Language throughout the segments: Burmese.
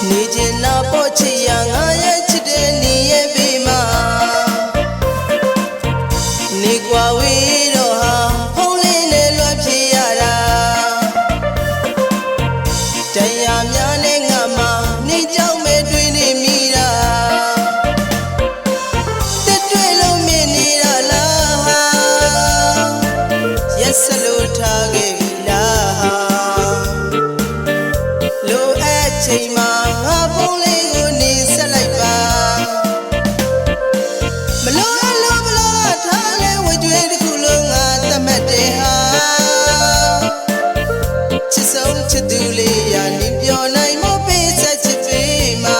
နေကျင်နာပေါ်ချစ်ရငါရဲ့ချစ်တဲ့နေရဲ့ဘေးမှာနေကွာဝေးတော့ဟာဖုံးလေးနဲ့လွှမ်းဖြစ်ရတာတရားများနဲ့ငါမှနေကြောင်မဲ့တွေ့နေမိတာတက်တွေ့လို့မြင်နေတာလားရက်စလို့ထားခဲ့ပြီလားလိုအပ်ချိန်မှာငါဖုံးလေးကိုနေဆက်လိုက်ပါမလိုအပ်လို့မလိုအပ်ထားလဲဝကြွေးတစ်ခုလုံးငါသတ်မှတ်တယ်ဟာချစ်ဆုံးချစ်သူလေးရာနေပြောနိုင်မပေးဆက်ချစ်ပေးမှာ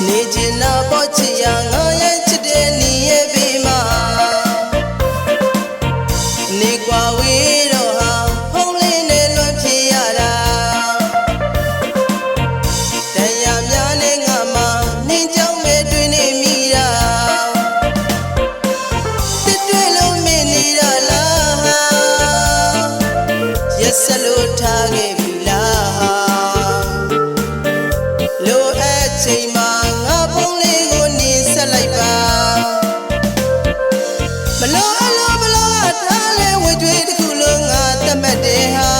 နေကျင်နာပေါ်ချစ်ရငါရဲ့ချစ်တဲ့နေရဲ့ဘေးမှာနေကွာဝေးတော့ဟာဖုံးလေးနဲ့လွှမ်းဖြစ်ရတာတရားများနဲ့ငါမှနေကြောင်မဲ့တွေ့နေမိတာတက်တွေ့လို့မြင်နေတာလားရက်စလို့ထားခဲ့ပြီလားလိုအပ်ချိန်မှာငါဖုံးလေးကိုနေဆက်လိုက်ပါမလိုအပ်လို့မလိုအပ်ထားလဲဝကြွေးတစ်ခုလုံးငါသတ်မှတ်တယ်ဟာ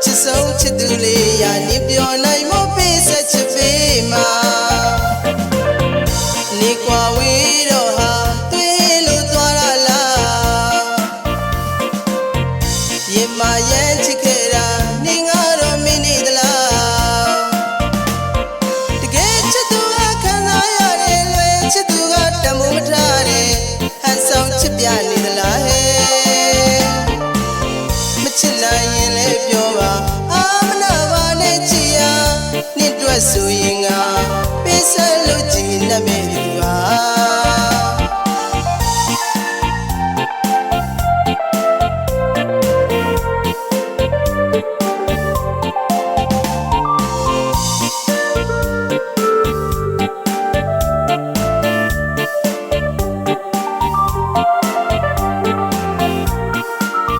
ချစ်ဆုံးချစ်သူလေးရာနေပြောနိုင်မပေးဆက်ချစ်ပေးမှာနေကွာဝေးတော့ဟာတွေ့လို့သွားရလားရင်မရမ်းချစ်ခဲ့တာနေငါတော့မင်းနေသလားတကယ်ချစ်သူကခံစားရတယ်လွယ်ချစ်သူကတမိုးမထားတယ်ဟန်ဆောင်ချစ်ပြနေသလားဟဲ့မချစ်နိုင်ရင်လည်းပြောပါအာမနာပါနဲ့ချစ်ရနှစ်တွက်ဆိုရင်